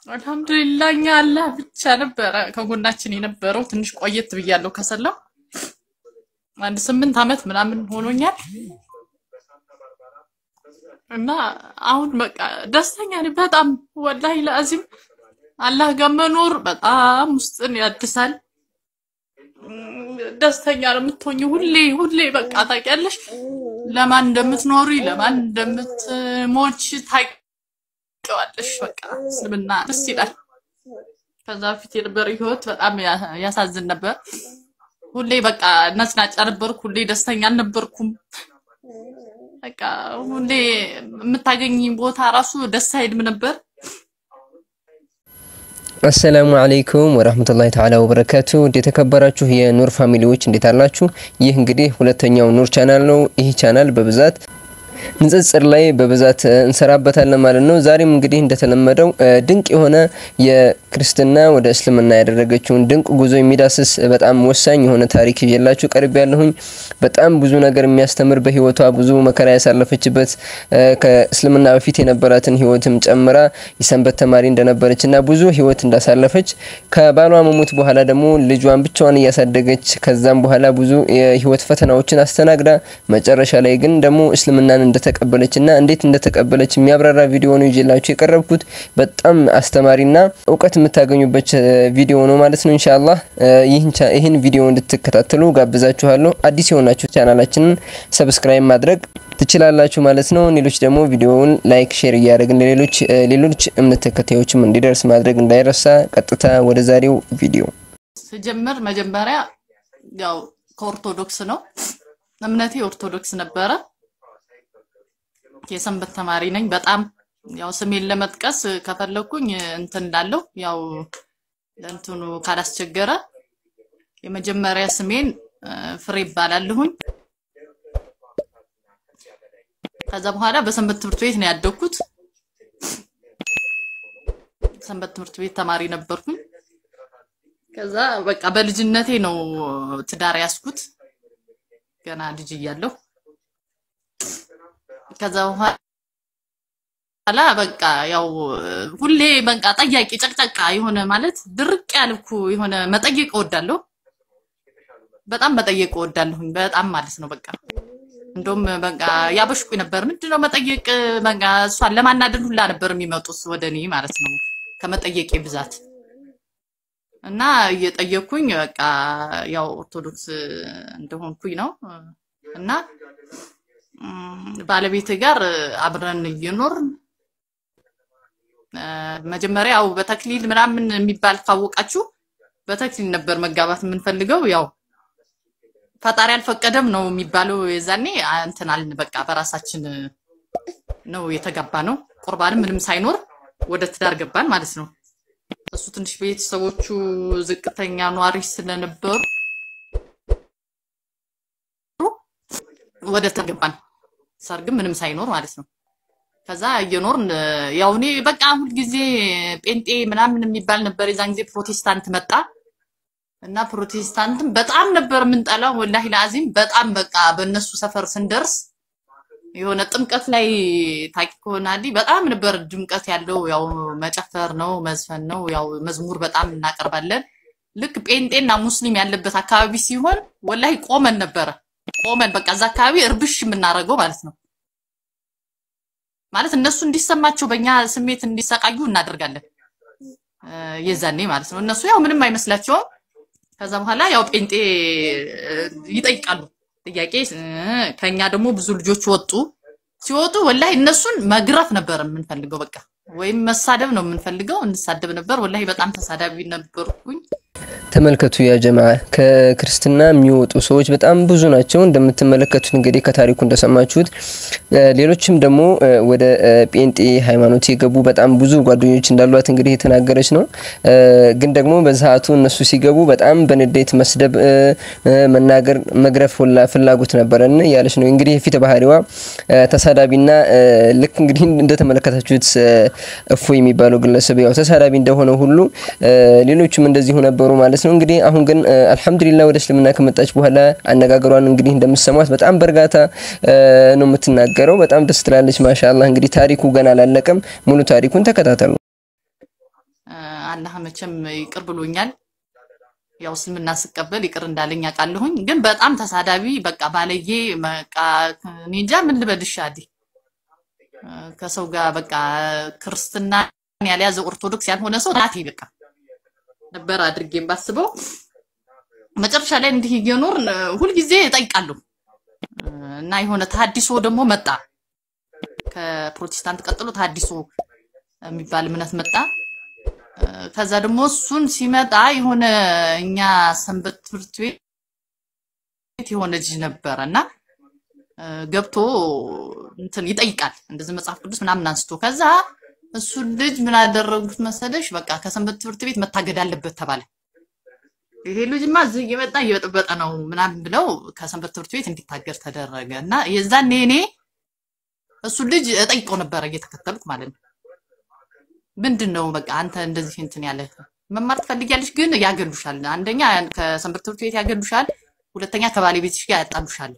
አልহামዱሊላህ እኛ አላህ ብቻ ነበር ከጎናችን የነበረው ትንሽ ቆየት ብያለሁ ከሰላም አንድ 8 አመት ምናምን ሆኖኛል እና አሁን በቃ ደስተኛ ነኝ በጣም ወላሂ ለአዚም አላህ ጋር መኖር በጣም ውስጥን ያድሳል ደስተኛ ነው የምትሆኚ ሁሌ በቃ ታውቂያለሽ ለማን እንደምትኖሪ ለማን እንደምትሞች ታውቂዋለሽ በቃ እስልምና ደስ ይላል ከዛ ፊት የነበረ ህይወት በጣም ያሳዝን ነበር ሁሌ በቃ ነጭናጫ ነበርኩ ሁሌ ደስተኛ አልነበርኩም በቃ ሁሌ የምታገኝ ቦታ ራሱ ደስ አይልም ነበር السلام عليكم ورحمة الله تعالى وبركاته የተከበራችሁ የኑር ፋሚሊዎች እንዴት አላችሁ ይህ እንግዲህ ሁለተኛው ኑር ቻናል ነው ይህ ቻናል በብዛት ንጽጽር ላይ በብዛት እንሰራበታለን ማለት ነው ዛሬም እንግዲህ እንደተለመደው ድንቅ የሆነ የክርስቲያና ወደ እስልምና ያደረገችውን ድንቅ ጉዞ የሚዳስስ በጣም ወሳኝ የሆነ ታሪክ ይዤላችሁ ቀርብ ያለሁኝ በጣም ብዙ ነገር የሚያስተምር በህይወቷ ብዙ መከራ ያሳለፈችበት ከእስልምና በፊት የነበራትን ህይወትም ጨምራ የሰንበት ተማሪ እንደነበረችና ብዙ ህይወት እንዳሳለፈች ከባሏ መሞት በኋላ ደግሞ ልጇን ብቻዋን ያሳደገች ከዛም በኋላ ብዙ የህይወት ፈተናዎችን አስተናግዳ መጨረሻ ላይ ግን ደግሞ እስልምናን እንደተቀበለችና እንዴት እንደተቀበለች የሚያብራራ ቪዲዮ ነው ይዤላችሁ የቀረብኩት በጣም አስተማሪና ዕውቀት የምታገኙበት ቪዲዮ ነው ማለት ነው ኢንሻአላህ ይህን ቪዲዮ እንድትከታተሉ ጋብዛችኋለሁ አዲስ የሆናችሁ ቻናላችንን ሰብስክራይብ ማድረግ ትችላላችሁ ማለት ነው ሌሎች ደግሞ ቪዲዮውን ላይክ ሼር ያደርጉን ሌሎች እምነት ተከታዮችም እንዲደርስ ማድረግ እንዳይረሳ ቀጥታ ወደ ዛሬው ቪዲዮ ስጀምር መጀመሪያ ያው ከኦርቶዶክስ ነው እምነቴ ኦርቶዶክስ ነበረ የሰንበት ተማሪ ነኝ በጣም ያው ስሜን ለመጥቀስ ከፈለኩኝ እንትን እንዳለው ያው ለእንትኑ ካላስቸገረ የመጀመሪያ ስሜን ፍሬ ይባላልሁኝ ከዛ በኋላ በሰንበት ትምህርት ቤት ነው ያደኩት ሰንበት ትምህርት ቤት ተማሪ ነበርኩኝ ከዛ በቃ በልጅነቴ ነው ትዳር ያስኩት ገና ልጅ እያለሁ ከዛ በኋላ በቃ ያው ሁሌ በቃ ጠያቂ ጨቅጨቃ የሆነ ማለት ድርቅ ያልኩ የሆነ መጠየቅ እወዳለሁ በጣም መጠየቅ እወዳለሁኝ በጣም ማለት ነው በቃ እንደውም በቃ ያበሽኩኝ ነበር ምንድነው መጠየቅ በቃ እሷን ለማናደድ ሁላ ነበር የሚመጡት ወደኔ ማለት ነው ከመጠየቄ ብዛት እና እየጠየቅኩኝ በቃ ያው ኦርቶዶክስ እንደሆንኩኝ ነው እና ባለቤቴ ጋር አብረን እየኖርን መጀመሪያው በተክሊል ምናምን የሚባል ካወቃችሁ በተክሊል ነበር መጋባት የምንፈልገው ያው ፈጣሪ አልፈቀደም ነው የሚባለው የዛኔ እንትን አልን በቃ በራሳችን ነው የተጋባ ነው ቁርባን ምንም ሳይኖር ወደ ትዳር ገባን ማለት ነው እሱ ትንሽ ቤተሰቦቹ ዝቅተኛ ኗሪ ስለነበሩ ወደ ተገባን ሰርግ ምንም ሳይኖር ማለት ነው ከዛ እየኖርን ያው እኔ በቃ ሁሉ ጊዜ ጴንጤ ምናምን የሚባል ነበር የዛን ጊዜ ፕሮቴስታንት መጣ እና ፕሮቴስታንትም በጣም ነበር ምንጠላው ወላሂ ለአዚም በጣም በቃ በእነሱ ሰፈር ስንደርስ የሆነ ጥምቀት ላይ ታቂኮናሊ በጣም ነበር ድምቀት ያለው ያው መጨፈር ነው መዝፈን ነው ያው መዝሙር በጣም እናቀርባለን ልክ ጴንጤና ሙስሊም ያለበት አካባቢ ሲሆን ወላሂ ቆመን ነበር በቃ እዛ አካባቢ እርብሽ የምናረገው ማለት ነው ማለት እነሱ እንዲሰማቸው በእኛ ስሜት እንዲሰቃዩ እናደርጋለን የዛኔ ማለት ነው እነሱ ያው ምንም አይመስላቸው ከዛ በኋላ ያው ጴንጤ ይጠይቃሉ ጥያቄ ከኛ ደግሞ ብዙ ልጆች ሲወጡ ወላሂ እነሱን መግረፍ ነበር የምንፈልገው በቃ ወይም መሳደብ ነው የምንፈልገው እንሳደብ ነበር ወላሂ በጣም ተሳዳቢ ነበርኩኝ ተመልከቱ ያ ጀማዓ ከክርስቲያና የሚወጡ ሰዎች በጣም ብዙ ናቸው እንደምትመለከቱት እንግዲህ ከታሪኩ እንደሰማችሁት ሌሎችም ደግሞ ወደ ጴንጤ ሃይማኖት የገቡ በጣም ብዙ ጓደኞች እንዳሏት እንግዲህ የተናገረች ነው ግን ደግሞ በዛቱ እነሱ ሲገቡ በጣም በንዴት መስደብ መናገር መግረፍ ሁላ ፍላጎት ነበርና ያለች ነው እንግዲህ ፊት ባህሪዋ ተሳዳቢና ልክ እንግዲህ እንደተመለከታችሁት እፎ የሚባለው ግለሰብ ያው ተሳዳቢ እንደሆነ ሁሉ ሌሎችም እንደዚህ ነበሩ ማለት ነው እንግዲህ አሁን ግን አልহামዱሊላህ ወደ እስልምና ከመጣች በኋላ አነጋገሯን እንግዲህ እንደምትሰማት በጣም በርጋታ ነው የምትናገረው በጣም ደስ ትላለች ማሻአላህ እንግዲህ ታሪኩ ገና አላለቀም ሙሉ ታሪኩን ተከታተሉ አላህ መቼም ይቅር ብሎኛል። ያው እስልምና ስቀበል ይቅር እንዳለኝ አውቃለሁኝ። ግን በጣም ተሳዳቢ በቃ ባለዬ በቃ እኔ እንጃ ምን ልበልሽ አዲ ከሰው ጋር በቃ ክርስትና ያልያዘ ኦርቶዶክስ ያልሆነ ሰው ናት በቃ ነበር አድርጌም ባስበው መጨረሻ ላይ እንዲህ እየኖር ሁሉ ጊዜ እጠይቃለሁ እና የሆነ ተሐድሶ ደግሞ መጣ ከፕሮቴስታንት ቀጥሎ ተሐድሶ የሚባል እምነት መጣ ከዛ ደግሞ እሱን ሲመጣ የሆነ እኛ ሰንበት ትምህርት ቤት የሆነ ልጅ ነበርና ገብቶ እንትን ይጠይቃል እንደዚህ መጽሐፍ ቅዱስ ምናምን አንስቶ ከዛ እሱ ልጅ ምን አደረጉት መሰለሽ በቃ ከሰንበት ትምህርት ቤት መታገድ አለበት ተባለ ይሄ ልጅማ እዚህ እየመጣ እየበጠበጠ ነው ምናምን ብለው ከሰንበት ትምህርት ቤት እንዲታገር ተደረገና የዛኔ እኔ እሱ ልጅ እጠይቀው ነበር እየተከተልኩ ማለት ነው ምንድነው በቃ አንተ እንደዚህ እንትን ያለ መማር ትፈልጊያለሽ ግን ያገሉሻል አንደኛ ከሰንበት ትምህርት ቤት ያገሉሻል ሁለተኛ ከባለቤትሽ ጋር ያጣሉሻል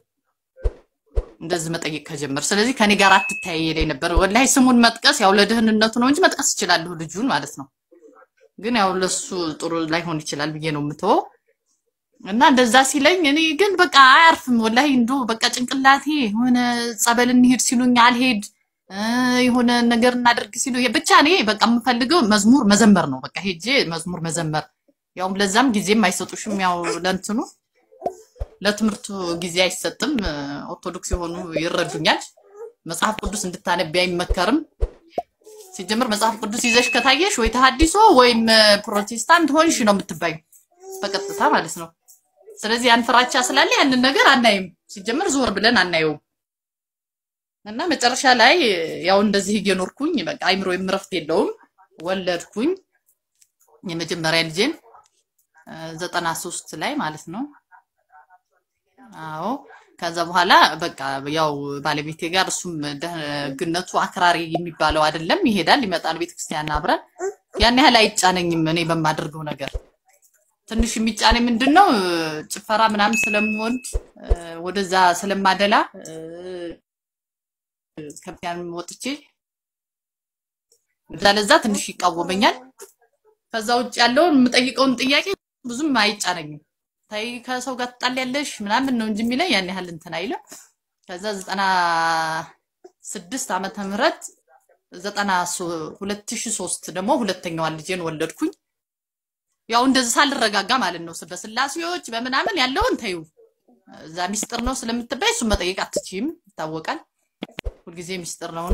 እንደዚህ መጠየቅ ከጀመር ስለዚህ ከኔ ጋር አትታየይ ነበር ወላሂ ስሙን መጥቀስ ያው ለደህንነቱ ነው እንጂ መጥቀስ ይችላል ልጁን ማለት ነው ግን ያው ለሱ ጥሩ ላይሆን ይችላል ብዬ ነው ምተው እና እንደዛ ሲለኝ እኔ ግን በቃ አያርፍም ወላሂ እንዶ በቃ ጭንቅላቴ ሆነ ጸበል እንሂድ ሲሉኝ አልሄድ የሆነ ነገር እናደርግ ሲሉ ብቻ እኔ በቃ የምፈልገው መዝሙር መዘመር ነው በቃ ሄጄ መዝሙር መዘመር ያው ለዛም ጊዜም አይሰጡሽም ያው ለእንትኑ ለትምርቱ ጊዜ አይሰጥም ኦርቶዶክስ የሆኑ ይረዱኛል መጽሐፍ ቅዱስ እንድታነብ አይመከርም ሲጀምር መጽሐፍ ቅዱስ ይዘሽ ከታየሽ ወይ ተሐድሶ ወይም ፕሮቴስታንት ሆንሽ ነው የምትባይ በቀጥታ ማለት ነው ስለዚህ ያን ፍራቻ ስላለ ያንን ነገር አናይም ሲጀምር ዞር ብለን አናየው እና መጨረሻ ላይ ያው እንደዚህ እየኖርኩኝ በቃ አይምሮ የምረፍት የለውም ወለድኩኝ የመጀመሪያ ልጄን 93 ላይ ማለት ነው አዎ ከዛ በኋላ በቃ ያው ባለቤቴ ጋር እሱም ደግነቱ አክራሪ የሚባለው አይደለም ይሄዳል ይመጣል ቤተክርስቲያን አብረን ያን ያህል አይጫነኝም እኔ በማድርገው ነገር ትንሽ የሚጫነኝ ምንድነው ጭፈራ ምናምን ስለምወድ ወደዛ ስለማደላ ከብያን ወጥቼ ለዛ ትንሽ ይቃወመኛል ከዛ ውጭ ያለው የምጠይቀውን ጥያቄ ብዙም አይጫነኝም ታይ ከሰው ጋር ተጣልያለሽ ምናምን ነው እንጂ የሚለኝ ያን ያህል እንትን አይልም ከዛ 96 ዓመተ ምህረት 2003 ደግሞ ሁለተኛው ልጄን ወለድኩኝ ያው እንደዚህ ሳልረጋጋ ማለት ነው በስላሴዎች በመናመን ያለውን ታዩ እዛ ሚስጥር ነው ስለምትባይ እሱ መጠየቅ አትችይም ይታወቃል ሁሉ ጊዜ ሚስጥር ነው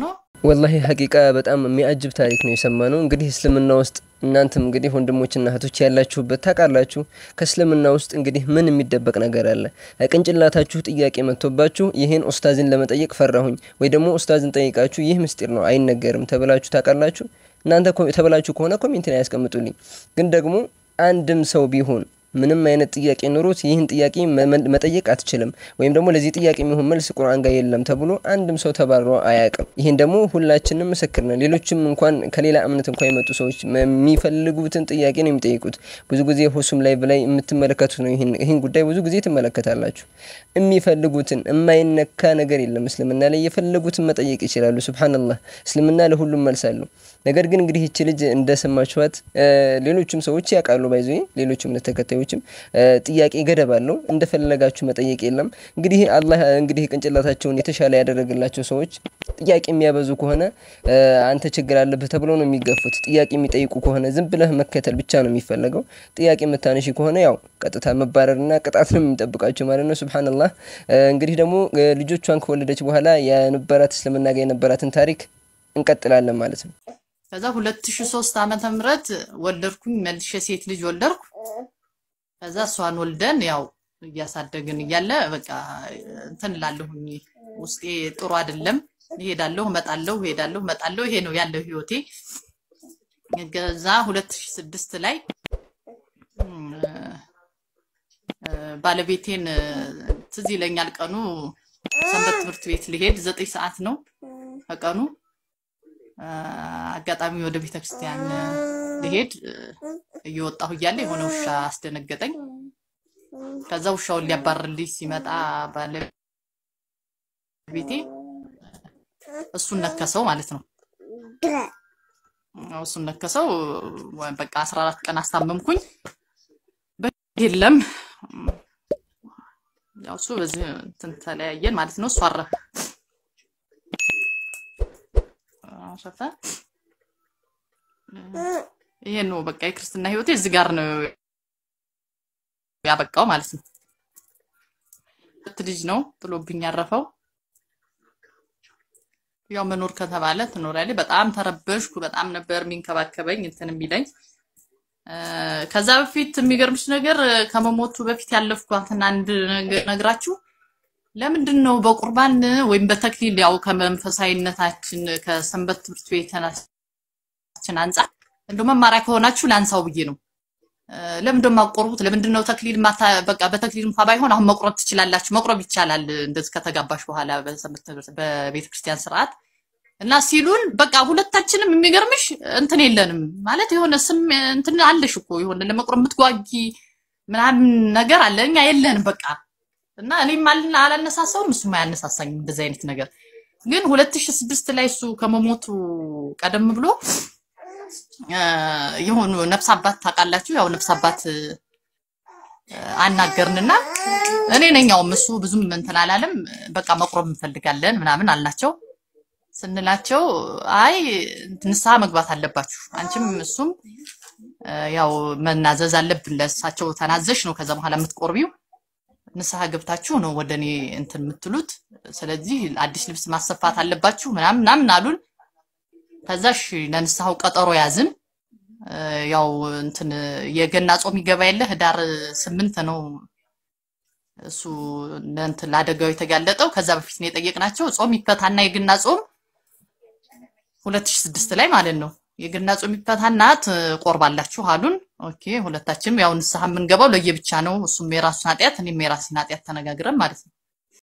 والله حقيقة በጣም የሚያጅብ ታሪክ ነው የሰማነው እንግዲህ እስልምና ውስጥ እናንተም እንግዲህ ወንድሞችና እህቶች ያላችሁበት ታቃላችሁ ከእስልምና ውስጥ እንግዲህ ምን የሚደበቅ ነገር አለ ቅንጭላታችሁ ጥያቄ መጥቶባችሁ ይሄን ኡስታዝን ለመጠየቅ ፈራሁኝ ወይ ደግሞ ኡስታዝን ጠይቃችሁ ይህ ምስጢር ነው አይነገርም ተብላችሁ ታቃላችሁ እናንተ ተብላችሁ ከሆነ ኮሜንት ላይ ያስቀምጡልኝ ግን ደግሞ አንድም ሰው ቢሆን ምንም አይነት ጥያቄ ኑሮት ይህን ጥያቄ መጠየቅ አትችልም ወይም ደግሞ ለዚህ ጥያቄ የሚሆን መልስ ቁርአን ጋር የለም ተብሎ አንድም ሰው ተባሮ አያቅም ይሄን ደግሞ ሁላችንም መስክር ነን ሌሎችም እንኳን ከሌላ እምነት እንኳን የመጡ ሰዎች የሚፈልጉትን ጥያቄ ነው የሚጠይቁት ብዙ ጊዜ ሁሱም ላይ ብላይ የምትመለከቱት ነው ይሄን ጉዳይ ብዙ ጊዜ ትመለከታላችሁ የሚፈልጉትን የማይነካ ነገር የለም እስልምና ላይ የፈለጉትን መጠየቅ ይችላሉ ሱብሃንአላህ እስልምና ለሁሉም መልስ አለው ነገር ግን እንግዲህ እቺ ልጅ እንደሰማችኋት ሌሎችም ሰዎች ያቃሉ ባይዘይ ሌሎችም ለተከታዮችም ጥያቄ ገደባለው እንደፈለጋችሁ መጠየቅ የለም እንግዲህ አላህ እንግዲህ ቅንጭላታቸውን የተሻለ ያደረገላቸው ሰዎች ጥያቄ የሚያበዙ ከሆነ አንተ ችግር አለበት ተብሎ ነው የሚገፉት ጥያቄ የሚጠይቁ ከሆነ ዝም ብለህ መከተል ብቻ ነው የሚፈልገው ጥያቄ መታነሺ ከሆነ ያው ቀጥታ መባረርና ቅጣት ነው የሚጠብቃቸው ማለት ነው ሱብሃንአላህ እንግዲህ ደግሞ ልጆቿን ከወለደች በኋላ የነበራት እስልምና ጋር የነበራትን ታሪክ እንቀጥላለን ማለት ነው ከዛ 2003 ዓመተ ምህረት ወለድኩኝ መልሼ ሴት ልጅ ወለድኩ ከዛ እሷን ወልደን ያው እያሳደግን እያለ በቃ እንትን ላለሁኝ ውስጤ ጥሩ አይደለም ይሄዳለሁ መጣለሁ ይሄ ነው ያለው ህይወቴ ከዛ 2006 ላይ ባለቤቴን ትዝ ይለኛል ቀኑ ሰንበት ትምህርት ቤት ሊሄድ 9 ሰዓት ነው ቀኑ አጋጣሚ ወደ ቤተክርስቲያን ሊሄድ እየወጣሁ እያለ የሆነ ውሻ አስደነገጠኝ ከዛ ውሻውን ሊያባርልኝ ሲመጣ ባለቤቴ እሱን ነከሰው ማለት ነው እሱን ነከሰው። በቃ 14 ቀን አስታመምኩኝ። የለም ያው እሱ በዚህ እንትን ተለያየን ማለት ነው። እሱ አረፈ አሸፈ። ይሄ ነው በቃ የክርስትና ህይወቴ እዚህ ጋር ነው ያበቃው ማለት ነው። ልጅ ነው ጥሎብኝ ያረፈው። ያው መኖር ከተባለ ትኖራለች። በጣም ተረበሽኩ። በጣም ነበር የሚንከባከበኝ እንትን የሚለኝ። ከዛ በፊት የሚገርምሽ ነገር ከመሞቱ በፊት ያለፍኳትን አንድ ነግራችሁ ለምንድነው በቁርባን ወይም በተክሊል ያው ከመንፈሳዊነታችን ከሰንበት ትምህርት ቤታችን አንፃር እንደው መማሪያ ከሆናችሁ ላንሳው ብዬ ነው። ለምንድነው ማቆርቡት? ለምንድነው ተክሊል በቃ በተክሊል እንኳን ባይሆን አሁን መቁረብ ትችላላችሁ። መቁረብ ይቻላል እንደዚህ ከተጋባሽ በኋላ በቤተ ክርስቲያን ስርዓት እና ሲሉን በቃ ሁለታችንም የሚገርምሽ እንትን የለንም ማለት የሆነ ስም እንትን አለሽ እኮ የሆነ ለመቁረብ የምትጓጊ ምናምን ነገር አለ። እኛ የለንም በቃ እና እኔም አላነሳሳውም እሱም አያነሳሳኝም እንደዚህ አይነት ነገር። ግን 2006 ላይ እሱ ከመሞቱ ቀደም ብሎ የሆኑ ነፍስ አባት ታውቃላችሁ? ያው ነፍስ አባት አናገርንና እኔ ነኛው እሱ ብዙም እንትን አላለም። በቃ መቁረብ እንፈልጋለን ምናምን አልናቸው። ስንላቸው አይ ንስሐ መግባት አለባችሁ አንቺም እሱም ያው መናዘዝ አለብን ለሳቸው ተናዘሽ ነው ከዛ በኋላ የምትቆርቢው ንስሐ ገብታችሁ ነው ወደኔ እንትን የምትሉት። ስለዚህ አዲስ ልብስ ማሰፋት አለባችሁ ምናምን አሉን። ከዛሽ ለንስሐው ቀጠሮ ያዝን። ያው እንትን የገና ጾም ይገባ የለ ህዳር 8 ነው እሱ እንትን ለአደጋው የተጋለጠው። ከዛ በፊት ነው የጠየቅናቸው ጾም ይፈታና የገና ጾም 2006 ላይ ማለት ነው የገና ጾም ይፈታና ቆርባላችሁ አሉን። ኦኬ ሁለታችንም ያው ንስሐ የምንገባው ለየብቻ ነው። እሱም የራሱን ኃጢያት እኔም የራሴን ኃጢያት ተነጋግረን ማለት ነው።